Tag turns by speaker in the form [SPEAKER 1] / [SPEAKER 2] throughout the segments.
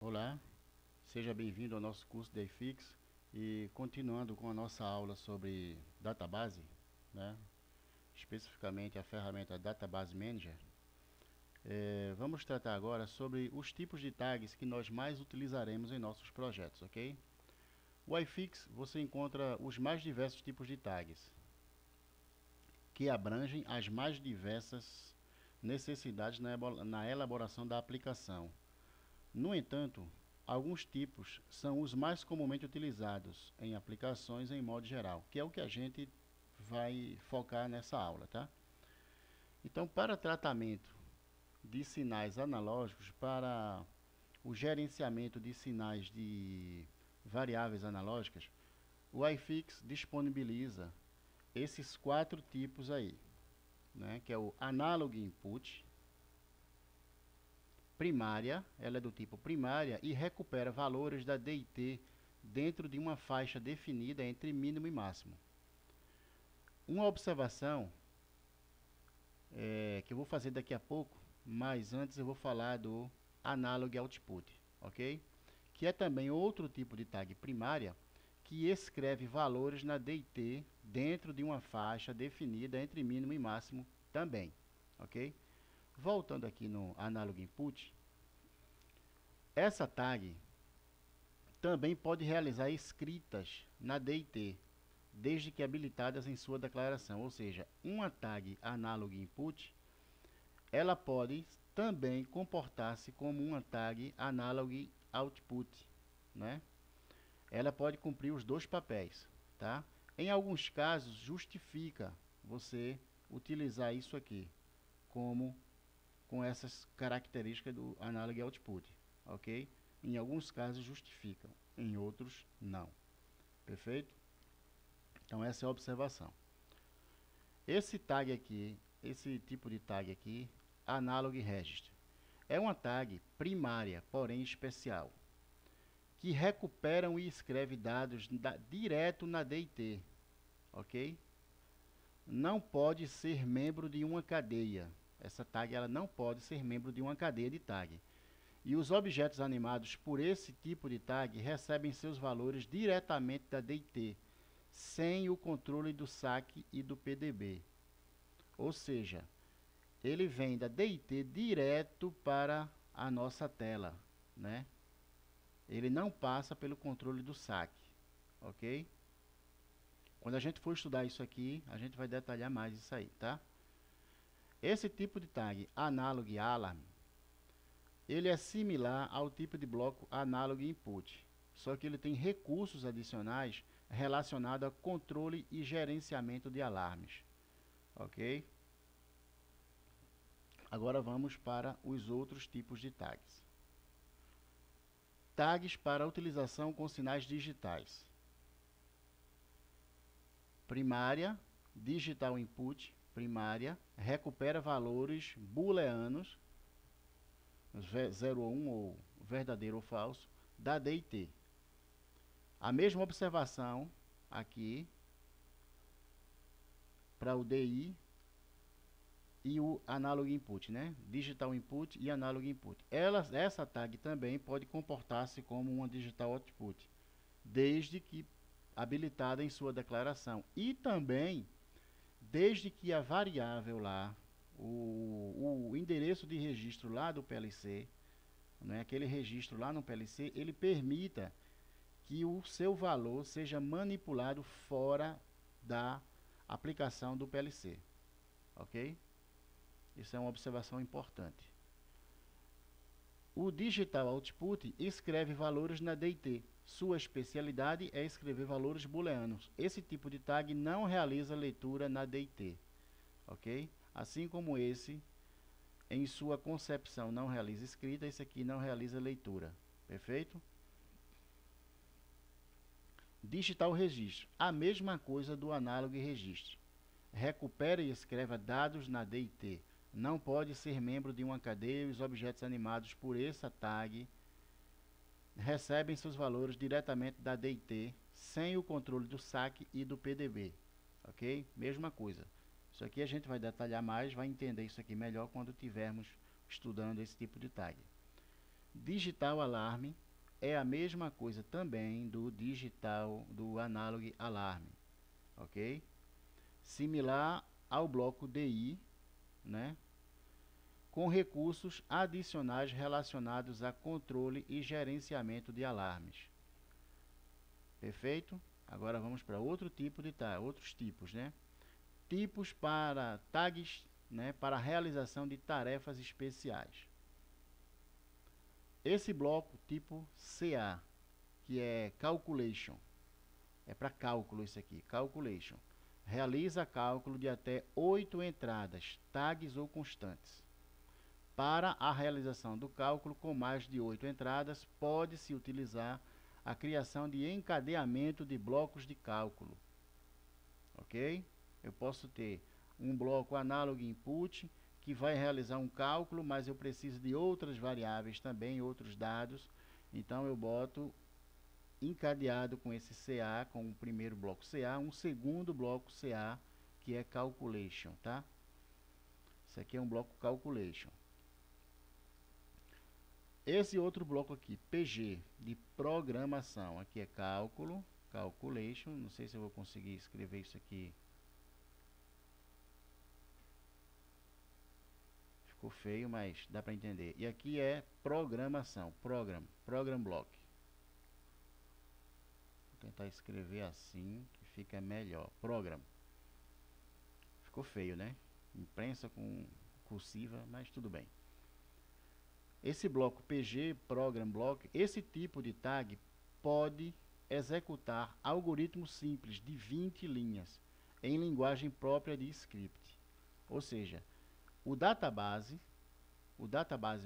[SPEAKER 1] Olá, seja bem-vindo ao nosso curso de iFix e continuando com a nossa aula sobre database, né? Especificamente a ferramenta Database Manager. Vamos tratar agora sobre os tipos de tags que nós mais utilizaremos em nossos projetos, ok? O iFix você encontra os mais diversos tipos de tags, que abrangem as mais diversas necessidades na elaboração da aplicação. No entanto, alguns tipos são os mais comumente utilizados em aplicações em modo geral, que é o que a gente vai focar nessa aula, tá? Então, para tratamento de sinais analógicos, para o gerenciamento de sinais de variáveis analógicas, o iFix disponibiliza esses quatro tipos aí, né? Que é o Analog Input, primária, ela é do tipo primária e recupera valores da DIT dentro de uma faixa definida entre mínimo e máximo. Uma observação que eu vou fazer daqui a pouco, mas antes eu vou falar do Analog Output, ok? Que é também outro tipo de tag primária que escreve valores na DIT dentro de uma faixa definida entre mínimo e máximo também, ok? Voltando aqui no Analog Input, essa tag também pode realizar escritas na DIT, desde que habilitadas em sua declaração, ou seja, uma tag Analog Input, ela pode também comportar-se como uma tag Analog Output, né? Ela pode cumprir os dois papéis, tá? Em alguns casos, justifica você utilizar isso aqui, como com essas características do Analog Output, ok? Em alguns casos justificam, em outros não. Perfeito? Então essa é a observação. Esse tag aqui, esse tipo de tag aqui, Analog Register, é uma tag primária, porém especial, que recuperam e escreve dados direto na DIT, ok? Não pode ser membro de uma cadeia. Essa tag ela não pode ser membro de uma cadeia de tag. E os objetos animados por esse tipo de tag recebem seus valores diretamente da DIT, sem o controle do SAC e do PDB. Ou seja, ele vem da DIT direto para a nossa tela, né? Ele não passa pelo controle do SAC, ok? Quando a gente for estudar isso aqui, a gente vai detalhar mais isso aí, tá? Esse tipo de tag Analog Alarm, ele é similar ao tipo de bloco Analog Input, só que ele tem recursos adicionais relacionados a controle e gerenciamento de alarmes, ok? Agora vamos para os outros tipos de tags. Tags para utilização com sinais digitais. Primária, Digital Input, primária, recupera valores booleanos, 0 ou 1 ou verdadeiro ou falso, da DIT. A mesma observação aqui para o DI e o Analog Input, né? Digital Input e Analog Input. Essa tag também pode comportar-se como uma Digital Output, desde que habilitada em sua declaração. E também, desde que a variável lá, o endereço de registro lá do PLC, né, aquele registro lá no PLC, ele permita que o seu valor seja manipulado fora da aplicação do PLC, ok? Isso é uma observação importante. O Digital Output escreve valores na DIT. Sua especialidade é escrever valores booleanos. Esse tipo de tag não realiza leitura na DIT, ok? Assim como esse, em sua concepção, não realiza escrita, esse aqui não realiza leitura. Perfeito? Digital Registro. A mesma coisa do Analog Registro. Recupera e escreve dados na DIT. Não pode ser membro de uma cadeia e os objetos animados por essa tag recebem seus valores diretamente da DIT, sem o controle do SAC e do PDB. Ok? Mesma coisa. Isso aqui a gente vai detalhar mais, vai entender isso aqui melhor quando estivermos estudando esse tipo de tag. Digital alarme é a mesma coisa também do analog alarme, ok? Similar ao bloco DI, né? Com recursos adicionais relacionados a controle e gerenciamento de alarmes. Perfeito? Agora vamos para outros tipos, né? Tipos para tags, né, para a realização de tarefas especiais. Esse bloco tipo CA, que é Calculation, é para cálculo isso aqui, Calculation, realiza cálculo de até 8 entradas, tags ou constantes. Para a realização do cálculo com mais de 8 entradas, pode-se utilizar a criação de encadeamento de blocos de cálculo. Ok? Eu posso ter um bloco analog input que vai realizar um cálculo, mas eu preciso de outras variáveis também, outros dados. Então eu boto encadeado com esse CA, com o primeiro bloco CA, um segundo bloco CA, que é Calculation, tá? Isso aqui é um bloco Calculation. Esse outro bloco aqui, PG, de programação, aqui é cálculo, Calculation, não sei se eu vou conseguir escrever isso aqui. Ficou feio, mas dá para entender. E aqui é programação, program block. Vou tentar escrever assim, que fica melhor. Program. Ficou feio, né? Imprensa com cursiva, mas tudo bem. Esse bloco PG, Program Block, esse tipo de tag pode executar algoritmos simples de 20 linhas em linguagem própria de script. Ou seja, o Database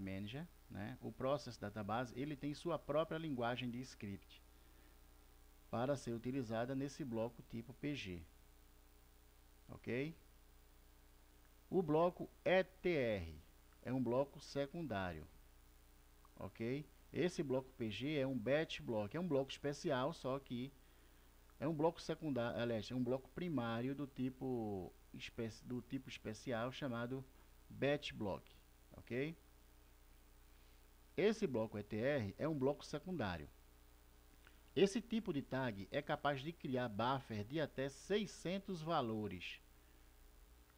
[SPEAKER 1] Manager, né, o Process Database, ele tem sua própria linguagem de script para ser utilizada nesse bloco tipo PG. Ok? O bloco ETR é um bloco secundário. Ok? Esse bloco PG é um batch block, é um bloco especial, só que é um bloco secundário, aliás, é um bloco primário do tipo especial chamado batch block, ok? Esse bloco ETR é um bloco secundário. Esse tipo de tag é capaz de criar buffer de até 600 valores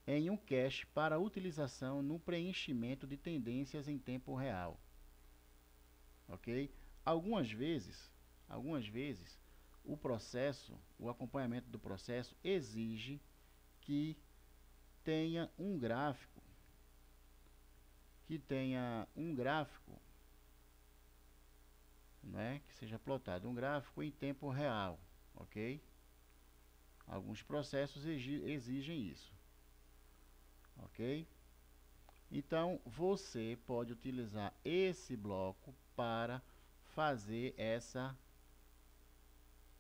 [SPEAKER 1] em um cache para utilização no preenchimento de tendências em tempo real. Ok? Algumas vezes, o acompanhamento do processo exige que tenha um gráfico, né, que seja plotado um gráfico em tempo real, ok? Alguns processos exigem isso, ok? Então, você pode utilizar esse bloco para fazer essa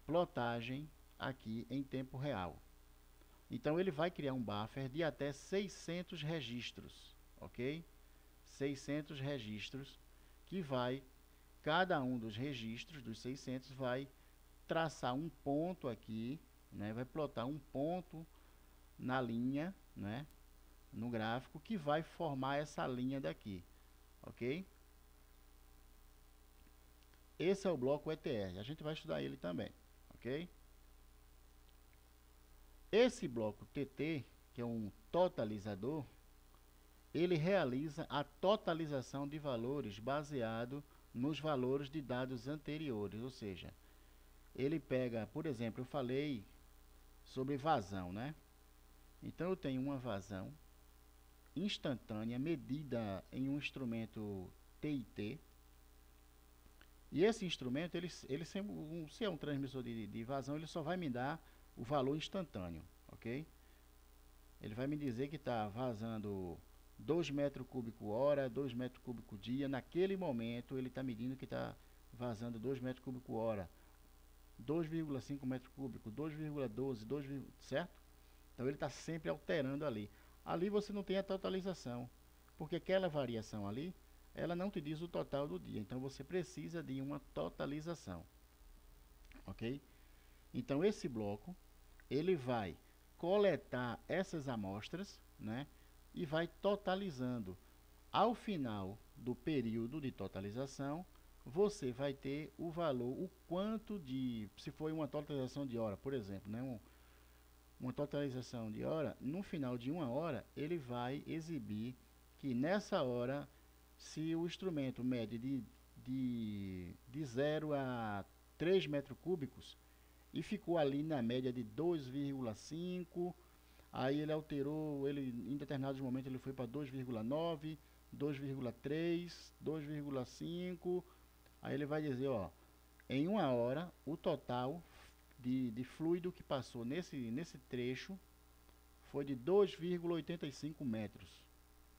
[SPEAKER 1] plotagem aqui em tempo real. Então, ele vai criar um buffer de até 600 registros, ok? 600 registros, que vai, cada um dos registros, dos 600, vai traçar um ponto aqui, né? Vai plotar um ponto na linha, né? No gráfico, que vai formar essa linha daqui, ok? Esse é o bloco ETR, a gente vai estudar ele também, ok? Esse bloco TT, que é um totalizador, ele realiza a totalização de valores baseado nos valores de dados anteriores, ou seja, ele pega, por exemplo, eu falei sobre vazão, né? Então eu tenho uma vazão instantânea medida em um instrumento TIT. E esse instrumento, se é um transmissor de vazão, ele só vai me dar o valor instantâneo, ok? Ele vai me dizer que está vazando 2 metros cúbicos hora, 2 metros cúbicos dia. Naquele momento, ele está medindo que está vazando 2 metros cúbicos hora, 2,5 metros cúbicos, 2,12, 2, certo? Então, ele está sempre alterando ali. Ali você não tem a totalização, porque aquela variação ali, ela não te diz o total do dia. Então, você precisa de uma totalização, ok? Então, esse bloco, ele vai coletar essas amostras, né? E vai totalizando. Ao final do período de totalização, você vai ter o valor, o quanto de, se for uma totalização de hora, por exemplo, né, uma totalização de hora, no final de uma hora, ele vai exibir que nessa hora, se o instrumento mede de 0 a 3 metros cúbicos, e ficou ali na média de 2,5, aí ele alterou, ele em determinados momentos ele foi para 2,9, 2,3, 2,5, aí ele vai dizer, ó, em uma hora o total de fluido que passou nesse trecho foi de 2,85 metros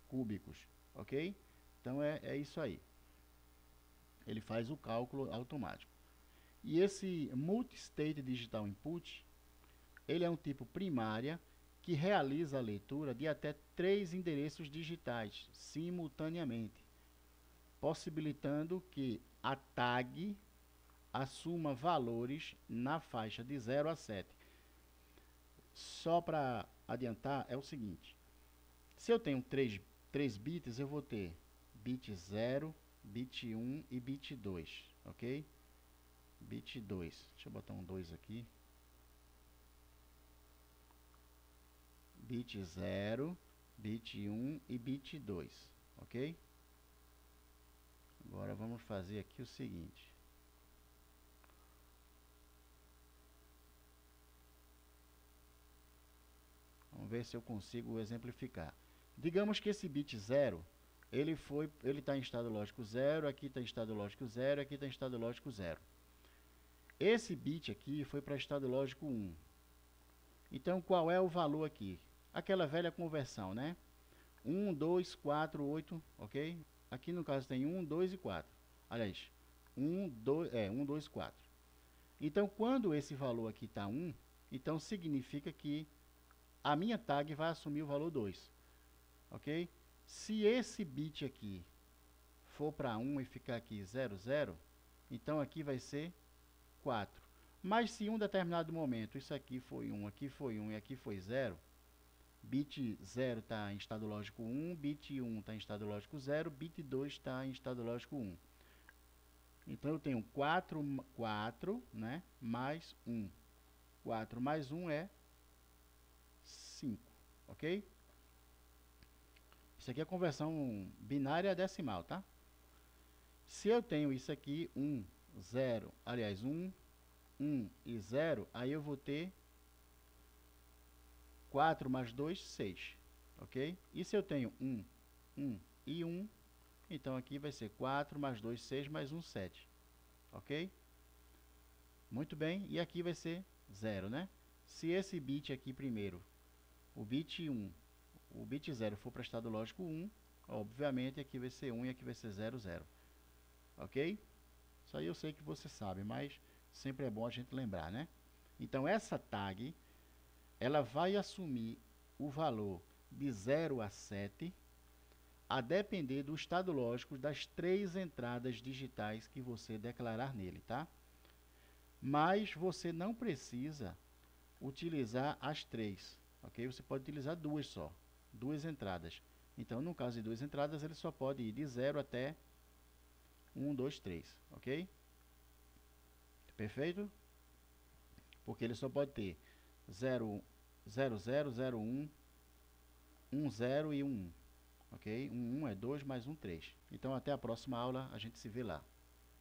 [SPEAKER 1] cúbicos, ok? Então é isso aí, ele faz o cálculo automático. E esse Multi-State Digital Input, ele é um tipo primária que realiza a leitura de até 3 endereços digitais simultaneamente, possibilitando que a tag assuma valores na faixa de 0 a 7. Só para adiantar, é o seguinte, se eu tenho 3 bits, eu vou ter bit 0, bit 1 e bit 2, ok? Bit 2, deixa eu botar um 2 aqui. Bit 0, bit 1 e bit 2, ok? Agora vamos fazer aqui o seguinte. Vamos ver se eu consigo exemplificar. Digamos que esse bit 0, ele está em estado lógico 0, aqui está em estado lógico 0, aqui está em estado lógico 0. Esse bit aqui foi para estado lógico 1. Então, qual é o valor aqui? Aquela velha conversão, né? 1, 2, 4, 8, ok? Aqui no caso tem 1, 2 e 4. Aliás, 1, 2, 4. Então, quando esse valor aqui está 1, então significa que a minha tag vai assumir o valor 2, ok? Se esse bit aqui for para 1 e ficar aqui 0, 0, então aqui vai ser 4. Mas se em um determinado momento isso aqui foi 1, aqui foi 1 e aqui foi 0, bit 0 está em estado lógico 1, bit 1 está em estado lógico 0, bit 2 está em estado lógico 1. Então eu tenho 4, né, mais 1. 4 mais 1 é 5, ok? Isso aqui é conversão binária decimal, tá? Se eu tenho isso aqui, 1, 0, aliás, 1, 1 e 0, aí eu vou ter 4 mais 2, 6, ok? E se eu tenho 1, 1 e 1, então aqui vai ser 4 mais 2, 6, mais 1, 7, ok? Muito bem, e aqui vai ser 0, né? Se esse bit aqui primeiro, o bit 1, o bit 0 for para estado lógico 1, obviamente aqui vai ser 1 e aqui vai ser 0, 0, ok? Isso aí eu sei que você sabe, mas sempre é bom a gente lembrar, né? Então essa tag, ela vai assumir o valor de 0 a 7, a depender do estado lógico das 3 entradas digitais que você declarar nele, tá? Mas você não precisa utilizar as 3, ok? Você pode utilizar 2 só, 2 entradas. Então, no caso de 2 entradas, ele só pode ir de 0 até 1, 2, 3, ok? Perfeito? Porque ele só pode ter 0, 0, 0, 0, 1, 1, 0 e 1, 1, ok? 1, 1 é 2 mais 1, 3. Então, até a próxima aula, a gente se vê lá.